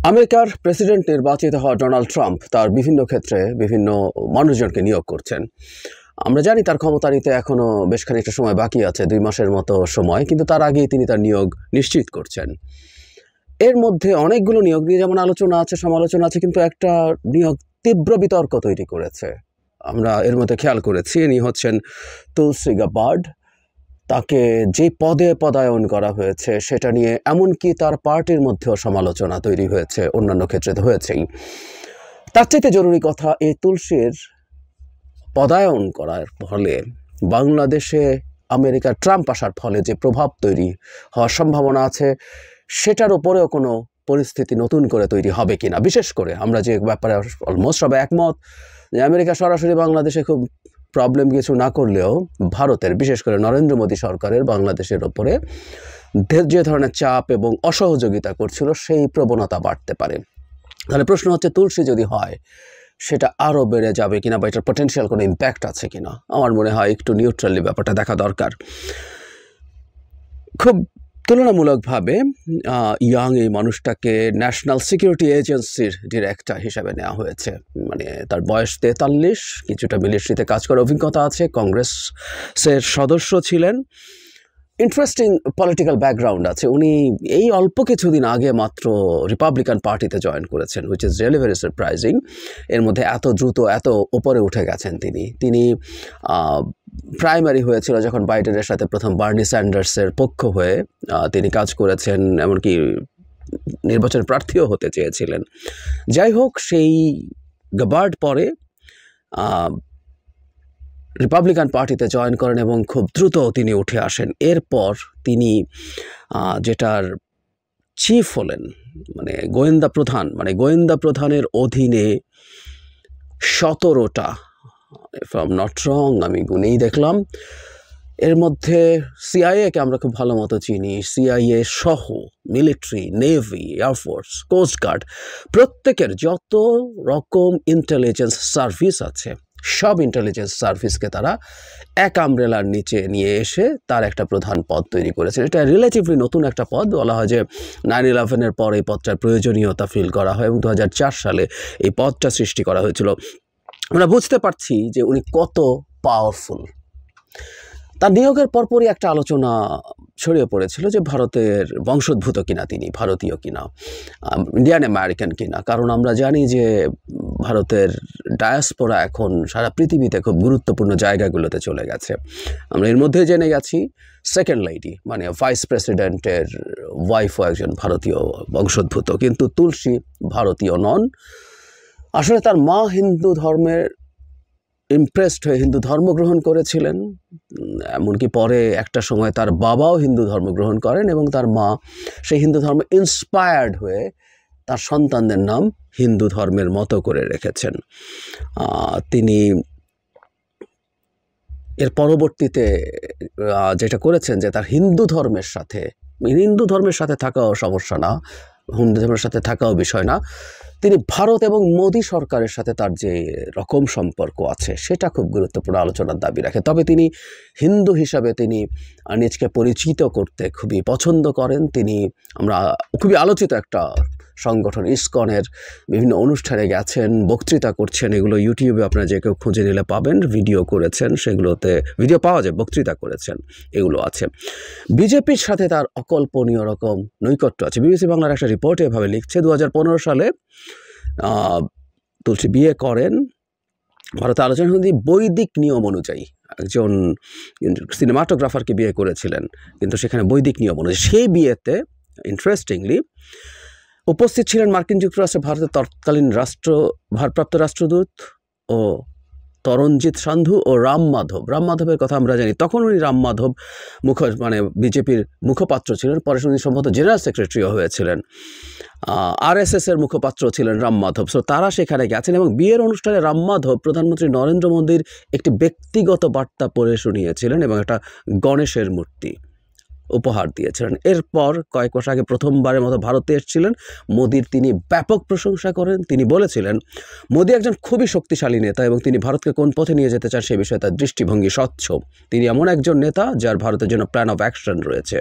আমেরিকার প্রেসিডেন্ট নির্বাচিত হওয়া ডোনাল্ড ট্রাম্প তার বিভিন্ন ক্ষেত্রে বিভিন্ন মানুষজনকে নিয়োগ করছেন। আমরা জানি তার ক্ষমতা নিতে এখনও বেশ খানিকটা সময় বাকি আছে, 2 মাসের মতো সময়, কিন্তু তার আগেই তিনি তার নিয়োগ নিশ্চিত করছেন। এর মধ্যে অনেকগুলো নিয়োগ নিয়ে যেমন আলোচনা আছে, সমালোচনা আছে, কিন্তু একটা নিয়োগ তীব্র বিতর্ক তৈরি করেছে। আমরা এর মধ্যে খেয়াল করেছি, ইনি হচ্ছেন তুলসী গাবার্ড। তাকে যে পদে পদায়ন করা হয়েছে সেটা নিয়ে এমনকি তার পার্টির মধ্যেও সমালোচনা তৈরি হয়েছে, অন্যান্য ক্ষেত্রে তো হয়েছেই। তার চাইতে জরুরি কথা, এই তুলসীর পদায়ন করার ফলে বাংলাদেশে আমেরিকার ট্রাম্প আসার ফলে যে প্রভাব তৈরি হওয়ার সম্ভাবনা আছে সেটার উপরেও কোনো পরিস্থিতি নতুন করে তৈরি হবে কিনা। বিশেষ করে আমরা যে ব্যাপারে অলমোস্ট সবাই একমত যে আমেরিকা সরাসরি বাংলাদেশে খুব প্রবলেম কিছু না করলেও ভারতের, বিশেষ করে নরেন্দ্র মোদী সরকারের বাংলাদেশের ওপরে যে ধরনের চাপ এবং অসহযোগিতা করছিল সেই প্রবণতা বাড়তে পারে। তাহলে প্রশ্ন হচ্ছে, তুলসী যদি হয় সেটা আরও বেড়ে যাবে কিনা বা এটার পটেনশিয়াল কোনো ইম্প্যাক্ট আছে কিনা। আমার মনে হয় একটু নিউট্রালি ব্যাপারটা দেখা দরকার। খুব তুলনামূলকভাবে ইয়াং এই মানুষটাকে ন্যাশনাল সিকিউরিটি এজেন্সির ডিরেক্টর হিসাবে নেওয়া হয়েছে। মানে তার বয়স 43, কিছুটা মিলিটারিতে কাজ করার অভিজ্ঞতা আছে, কংগ্রেসের সদস্য ছিলেন, ইন্টারেস্টিং পলিটিক্যাল ব্যাকগ্রাউন্ড আছে। উনি এই অল্প কিছুদিন আগে মাত্র রিপাবলিকান পার্টিতে জয়েন করেছেন, which is really very surprising. এর মধ্যে এত দ্রুত এত উপরে উঠে গেছেন তিনি প্রাইমারি হয়েছিল যখন বাইডেনের সাথে প্রথম বার্নি স্যান্ডার্সের পক্ষ হয়ে তিনি কাজ করেছেন, এমনকি নির্বাচন প্রার্থীও হতে চেয়েছিলেন। যাই হোক, সেই গাবার্ড পরে রিপাবলিকান পার্টিতে জয়েন করেন এবং খুব দ্রুত তিনি উঠে আসেন। এরপর তিনি যেটার চিফ হলেন, মানে গোয়েন্দা প্রধান, মানে গোয়েন্দা প্রধানের অধীনে 17টা, if I am not wrong, আমি গুনেই দেখলাম, এর মধ্যে সিআইএকে আমরা খুব ভালো মতো চিনি, সিআইএ সহ মিলিটারি, নেভি, এয়ারফোর্স, কোস্টগার্ড, প্রত্যেকের যত রকম ইন্টেলিজেন্স সার্ভিস আছে সব ইন্টেলিজেন্স সার্ভিসকে তারা এক আমব্রেলার নিচে নিয়ে এসে তার একটা প্রধান পদ তৈরি করেছেন। এটা রিলেটিভলি নতুন একটা পদ। বলা হয় যে 9/11-এর পর এই পদটার প্রয়োজনীয়তা ফিল করা হয় এবং 2004 সালে এই পদটা সৃষ্টি করা হয়েছিল। আমরা বুঝতে পারছি যে উনি কত পাওয়ারফুল। তার নিয়োগের পরপরই একটা আলোচনা ছড়িয়ে পড়েছিল যে ভারতের বংশোদ্ভূত কিনা, তিনি ভারতীয় কিনা, ইন্ডিয়ান আমেরিকান কিনা। কারণ আমরা জানি যে ভারতের ডায়াসপোরা এখন সারা পৃথিবীতে খুব গুরুত্বপূর্ণ জায়গাগুলোতে চলে গেছে। আমরা এর মধ্যে জেনে গেছি সেকেন্ড লেডি, মানে ভাইস প্রেসিডেন্টের ওয়াইফও একজন ভারতীয় বংশোদ্ভূত, কিন্তু তুলসী ভারতীয় নন। আসলে তার মা হিন্দু ধর্মের ইমপ্রেসড হয়ে হিন্দু ধর্ম গ্রহণ করেছিলেন, এমনকি পরে একটা সময় তার বাবাও হিন্দু ধর্ম গ্রহণ করেন এবং তার মা সেই হিন্দু ধর্ম ইন্সপায়ার্ড হয়ে তার সন্তানদের নাম হিন্দু ধর্মের মতো করে রেখেছেন। তিনি এর পরবর্তীতে যেটা করেছেন যে তার হিন্দু ধর্মের সাথে থাকাও সমস্যা না, হিন্দু ধর্মের সাথে থাকাও বিষয় না, তিনি ভারত এবং মোদী সরকারের সাথে তার যে রকম সম্পর্ক আছে সেটা খুব গুরুত্বপূর্ণ আলোচনার দাবি রাখে। তবে তিনি হিন্দু হিসাবে তিনি নিজকে পরিচিত করতে খুবই পছন্দ করেন। আমরা খুবই আলোচিত একটা সংগঠন ইসকনের বিভিন্ন অনুষ্ঠানে গেছেন, বক্তৃতা করছেন, এগুলো ইউটিউবে আপনারা যে কেউ খুঁজে নিলে পাবেন, ভিডিও করেছেন, সেগুলোতে ভিডিও পাওয়া যায়, বক্তৃতা করেছেন, এগুলো আছে। বিজেপির সাথে তার অকল্পনীয় রকম নৈকট্য আছে। বিবিসি বাংলার একটা রিপোর্ট এভাবে লিখছে, 2015 সালে তুলসী বিয়ে করেন ভারতে আলোচনা বৈদিক নিয়ম অনুযায়ী। একজন সিনেমাটোগ্রাফারকে বিয়ে করেছিলেন, কিন্তু সেখানে বৈদিক নিয়ম অনুযায়ী। সেই বিয়েতে ইন্টারেস্টিংলি উপস্থিত ছিলেন মার্কিন যুক্তরাষ্ট্রে ভারতের তৎকালীন ভারপ্রাপ্ত রাষ্ট্রদূত ও তরণজিৎ সান্ধু ও রাম মাধবের কথা আমরা জানি। তখন উনি রাম মাধব বিজেপির মুখপাত্র ছিলেন, পরে উনি সম্ভবত জেনারেল সেক্রেটারিও হয়েছিলেন। আরএসএসের মুখপাত্র ছিলেন রাম মাধব। সো তারা সেখানে গেছেন এবং বিয়ের অনুষ্ঠানে রাম মাধব প্রধানমন্ত্রী নরেন্দ্র মোদীর একটি ব্যক্তিগত বার্তা পড়ে শুনিয়েছিলেন এবং একটা গণেশের মূর্তি উপহার দিয়েছিলেন। এরপর কয়েক মাস আগে প্রথমবারের মতো ভারতে এসেছিলেন। মোদির তিনি ব্যাপক প্রশংসা করেন। তিনি বলেছিলেন মোদি একজন খুবই শক্তিশালী নেতা এবং তিনি ভারতকে কোন পথে নিয়ে যেতে চান সে বিষয়ে তার দৃষ্টিভঙ্গি স্বচ্ছ। তিনি এমন একজন নেতা যার ভারতের জন্য প্ল্যান অফ অ্যাকশন রয়েছে।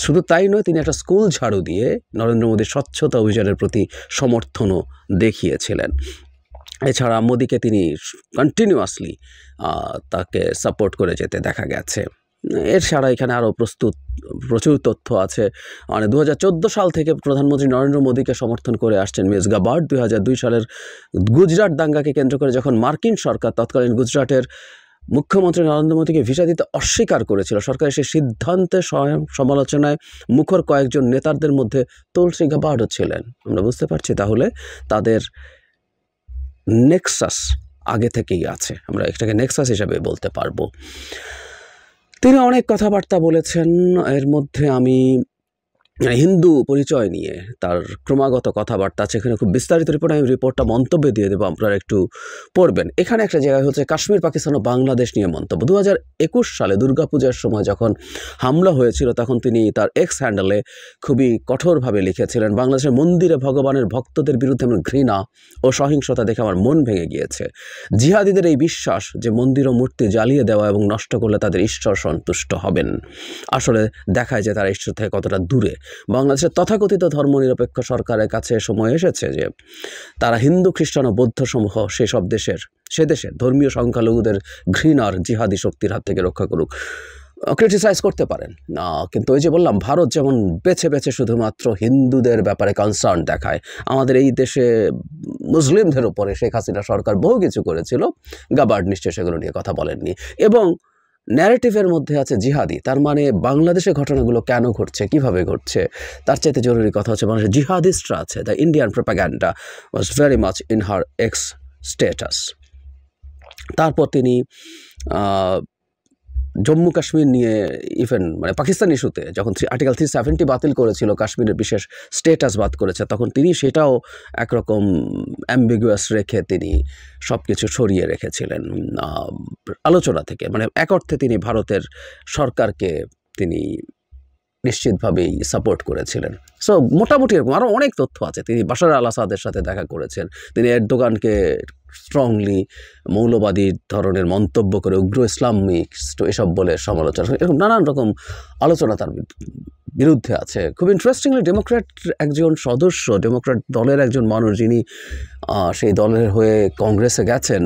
শুধু তাই নয়, তিনি একটা স্কুল ঝাড়ু দিয়ে নরেন্দ্র মোদীর স্বচ্ছতা অভিযানের প্রতি সমর্থনও দেখিয়েছিলেন। এছাড়া মোদিকে তিনি কন্টিনিউয়াসলি তাকে সাপোর্ট করে যেতে দেখা গেছে। এছাড়া এখানে আরও প্রচুর তথ্য আছে। মানে 2014 সাল থেকে প্রধানমন্ত্রী নরেন্দ্র মোদীকে সমর্থন করে আসছেন মিস গাবার্ড। 2002 সালের গুজরাট দাঙ্গাকে কেন্দ্র করে যখন মার্কিন সরকার তৎকালীন গুজরাটের মুখ্যমন্ত্রী নরেন্দ্র মোদীকে ভিসা দিতে অস্বীকার করেছিল, সরকারের সেই সিদ্ধান্তে সমালোচনায় মুখর কয়েকজন নেতাদের মধ্যে তুলসী গাবার্ডও ছিলেন। আমরা বুঝতে পারছি তাহলে তাদের নেক্সাস আগে থেকেই আছে, আমরা এটাকে নেক্সাস হিসাবে বলতে পারবো। তিনি অনেক কথাবার্তা বলেছেন। এর মধ্যে আমি হিন্দু পরিচয় নিয়ে তার ক্রমাগত কথাবার্তা আছে, এখানে খুব বিস্তারিত রিপোর্ট, আমি রিপোর্টটা মন্তব্যে দিয়ে দেবো, আপনারা একটু পড়বেন। এখানে একটা জায়গায় হচ্ছে কাশ্মীর, পাকিস্তান ও বাংলাদেশ নিয়ে মন্তব্য। 2021 সালে দুর্গাপূজার সময় যখন হামলা হয়েছিল তখন তিনি তার এক্স হ্যান্ডেলে খুবই কঠোরভাবে লিখেছিলেন, বাংলাদেশের মন্দিরে ভগবানের ভক্তদের বিরুদ্ধে আমার ঘৃণা ও সহিংসতা দেখে আমার মন ভেঙে গিয়েছে। জিহাদিদের এই বিশ্বাস যে মন্দির ও মূর্তি জ্বালিয়ে দেওয়া এবং নষ্ট করলে তাদের ঈশ্বর সন্তুষ্ট হবেন, আসলে দেখায় যে তারা ঈশ্বর থেকে কতটা দূরে। বাংলাদেশের তথাকথিত ধর্মনিরপেক্ষ সরকারের কাছে সময় এসেছে যে তারা হিন্দু, খ্রিস্টান ও বৌদ্ধ সমূহ সে দেশের ধর্মীয় সংখ্যালঘুদের ঘৃণার জিহাদি শক্তির হাত থেকে রক্ষা করুক। ক্রিটিসাইজ করতে পারেন না, কিন্তু ওই যে বললাম, ভারত যেমন বেছে বেছে শুধুমাত্র হিন্দুদের ব্যাপারে কনসার্ন দেখায়, আমাদের এই দেশে মুসলিমদের উপরে শেখ হাসিনা সরকার বহু কিছু করেছিল, গাবার্ড নিশ্চয় সেগুলো নিয়ে কথা বলেননি। এবং ন্যারেটিভের মধ্যে আছে জিহাদি, তার মানে বাংলাদেশে ঘটনাগুলো কেন ঘটছে, কিভাবে ঘটছে, তার চাইতে জরুরি কথা হচ্ছে বাংলাদেশে জিহাদিস্টরা আছে। The Indian propaganda was very much in her x status. তারপর তিনি জম্মু কাশ্মীর নিয়ে ইভেন মানে পাকিস্তান ইস্যুতে যখন আর্টিকেল 370 বাতিল করেছিল, কাশ্মীরের বিশেষ স্টেটাস বাদ করেছে, তখন তিনি সেটাও একরকম অ্যাম্বিগুয়াস রেখে তিনি সব কিছু সরিয়ে রেখেছিলেন আলোচনা থেকে। মানে এক অর্থে তিনি ভারতের সরকারকে তিনি নিশ্চিতভাবেই সাপোর্ট করেছিলেন। সো মোটামুটি এরকম আরও অনেক তথ্য আছে। তিনি বাশার আল আসাদের সাথে দেখা করেছেন, তিনি এরদোগানকে স্ট্রংলি মৌলবাদী ধরনের মন্তব্য করে উগ্র ইসলামিক এসব বলে সমালোচনা, এরকম নানান রকম আলোচনা তার বিরুদ্ধে আছে। খুব ইন্টারেস্টিংলি ডেমোক্র্যাট একজন সদস্য, ডেমোক্র্যাট দলের একজন মানুষ যিনি সেই দলের হয়ে কংগ্রেসে গেছেন,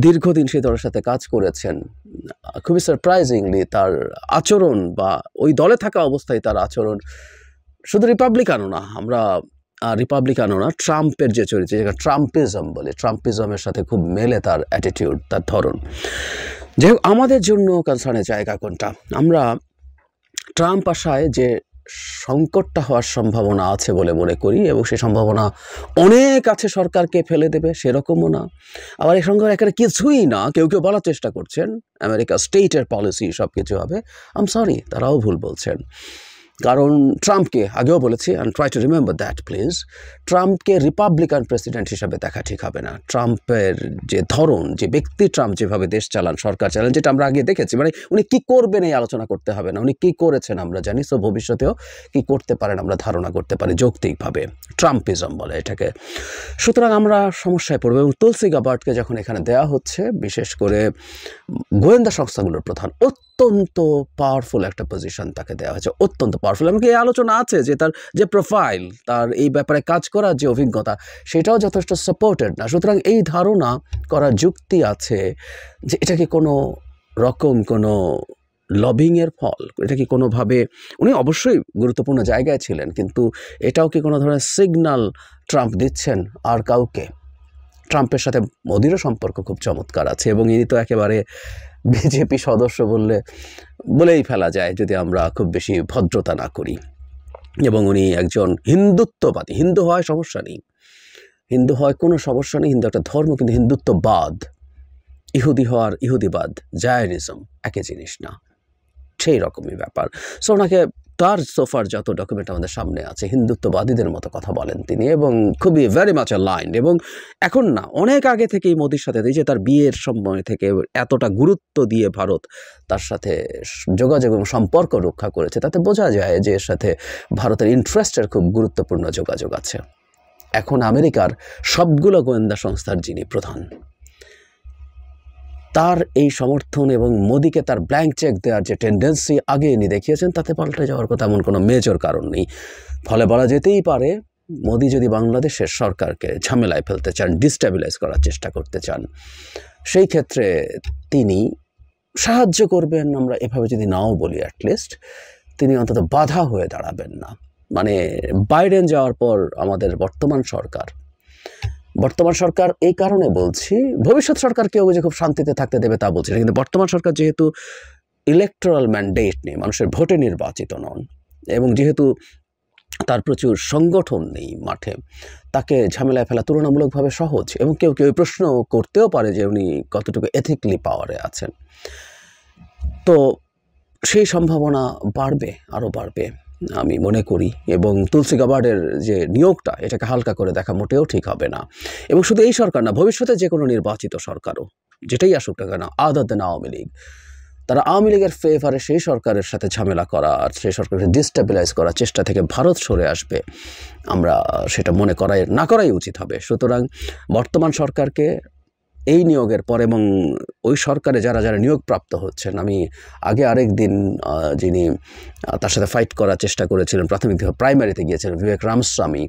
দীর্ঘদিন সেই দলের সাথে কাজ করেছেন, খুবই সারপ্রাইজিংলি তার আচরণ বা ওই দলে থাকা অবস্থায় তার আচরণ শুধু রিপাবলিকানও না, ট্রাম্পের যে চরিত্র, যেটা ট্রাম্পিজম বলে, ট্রাম্পিজমের সাথে খুব মেলে তার অ্যাটিটিউড, তার ধরন। যাই হোক, আমাদের জন্য কনসার্নের জায়গা কোনটা? আমরা ট্রাম্প আসায় যে সংকটটা হওয়ার সম্ভাবনা আছে বলে মনে করি, এবং সেই সম্ভাবনা অনেক আছে সরকারকে ফেলে দেবে সেরকমও না, আবার এই সঙ্গে একেবারে কিছুই না। কেউ কেউ বলার চেষ্টা করছেন আমেরিকা স্টেটের পলিসি সব কিছু হবে। আম সরি, তারাও ভুল বলছেন। কারণ ট্রাম্পকে আগেও বলেছি, and try to remember that please, ট্রাম্পকে রিপাবলিকান প্রেসিডেন্ট হিসাবে দেখা ঠিক হবে না। ট্রাম্পের যে ধরন, যে ব্যক্তি ট্রাম্প যেভাবে দেশ চালান, সরকার চালান, যেটা আমরা আগে দেখেছি, মানে উনি কী করবেন এই আলোচনা করতে হবে না, উনি কী করেছেন আমরা জানি, সো ভবিষ্যতেও কী করতে পারেন আমরা ধারণা করতে পারি যৌক্তিকভাবে। ট্রাম্পিজম বলে এটাকে। সুতরাং আমরা সমস্যায় পড়ব। এবং তুলসী গাবার্ডকে যখন এখানে দেওয়া হচ্ছে, বিশেষ করে গোয়েন্দা সংস্থাগুলোর প্রধান, অত্যন্ত পাওয়ারফুল একটা পজিশন তাকে দেওয়া হয়েছে, অত্যন্ত পাওয়ারফুল। এমনকি এই আলোচনা আছে যে তার যে প্রোফাইল, তার এই ব্যাপারে কাজ করার যে অভিজ্ঞতা, সেটাও যথেষ্ট সাপোর্টেড না। সুতরাং এই ধারণা করার যুক্তি আছে যে এটা কি কোনো রকম কোনো লবিংয়ের ফল, এটা কি কোনোভাবে, উনি অবশ্যই গুরুত্বপূর্ণ জায়গায় ছিলেন, কিন্তু এটাও কি কোনো ধরনের সিগন্যাল ট্রাম্প দিচ্ছেন আর কাউকে? ট্রাম্পের সাথে মোদিরও সম্পর্ক খুব চমৎকার আছে, এবং ইনি তো একেবারে বিজেপি সদস্য বলেই ফেলা যায় যদি আমরা খুব বেশি ভদ্রতা না করি। এবং উনি একজন হিন্দুত্ববাদী, হিন্দু হয় সমস্যা নেই, হিন্দু হয় কোনো সমস্যা নেই, হিন্দু একটা ধর্ম, কিন্তু হিন্দুত্ববাদ, ইহুদি হওয়ার ইহুদিবাদ, জায়নিজম একই জিনিস না, সেই রকমই ব্যাপার। সো ওনাকে তার সোফার যত ডকুমেন্ট আমাদের সামনে আছে হিন্দুত্ববাদীদের মতো কথা বলেন তিনি, এবং খুবই ভেরি মাচ অ্যালাইন্ড। এবং এখন না, অনেক আগে থেকেই মোদির সাথে এই যে তার বিয়ের সময় থেকে এতটা গুরুত্ব দিয়ে ভারত তার সাথে যোগাযোগ এবং সম্পর্ক রক্ষা করেছে, তাতে বোঝা যায় যে এর সাথে ভারতের ইন্টারেস্টের খুব গুরুত্বপূর্ণ যোগাযোগ আছে। এখন আমেরিকার সবগুলো গোয়েন্দা সংস্থার যিনি প্রধান, তার এই সমর্থন এবং মোদিকে তার ব্ল্যাঙ্ক চেক দেওয়ার যে টেন্ডেন্সি আগে ইনি দেখিয়েছেন, তাতে পাল্টে যাওয়ার কথা এমন কোনো মেজর কারণ নেই। ফলে বলা যেতেই পারে মোদি যদি বাংলাদেশের সরকারকে ঝামেলায় ফেলতে চান, ডিস্টেবিলাইজ করার চেষ্টা করতে চান, সেই ক্ষেত্রে তিনি সাহায্য করবেন, আমরা এভাবে যদি নাও বলি, অ্যাটলিস্ট তিনি অন্তত বাধা হয়ে দাঁড়াবেন না। মানে বাইডেন যাওয়ার পর আমাদের বর্তমান সরকার এই কারণে বলছি, ভবিষ্যৎ সরকার কেউ যে খুব শান্তিতে থাকতে দেবে তা বলছি না, কিন্তু বর্তমান সরকার যেহেতু ইলেকটোরাল ম্যান্ডেট নেই, মানুষের ভোটে নির্বাচিত নন, এবং যেহেতু তার প্রচুর সংগঠন নেই মাঠে, তাকে ঝামেলায় ফেলা তুলনামূলকভাবে সহজ। এবং কেউ প্রশ্ন করতেও পারে যে উনি কতটুকু এথিক্যালি পাওয়ারে আছেন। তো সেই সম্ভাবনা বাড়বে, আরও বাড়বে আমি মনে করি। এবং তুলসী গাবার্ডের যে নিয়োগটা, এটাকে হালকা করে দেখা মোটেও ঠিক হবে না। এবং শুধু এই সরকার না, ভবিষ্যতে যে কোনো নির্বাচিত সরকারও, যেটাই আসুক না কেন, আদার দেন আওয়ামী লীগ, তারা আওয়ামী লীগের ফেভারে সেই সরকারের সাথে ঝামেলা করা আর সেই সরকারকে ডিস্টেবিলাইজ করার চেষ্টা থেকে ভারত সরে আসবে, আমরা সেটা মনে না করাই উচিত হবে। সুতরাং বর্তমান সরকারকে এই নিয়োগের পর এবং ওই সরকারে যারা নিয়োগপ্রাপ্ত হচ্ছেন, আমি আগে আরেক দিন যিনি তার সাথে ফাইট করার চেষ্টা করেছিলেন, প্রাথমিকভাবে প্রাইমারিতে গিয়েছিলেন, বিবেক রামস্বামী,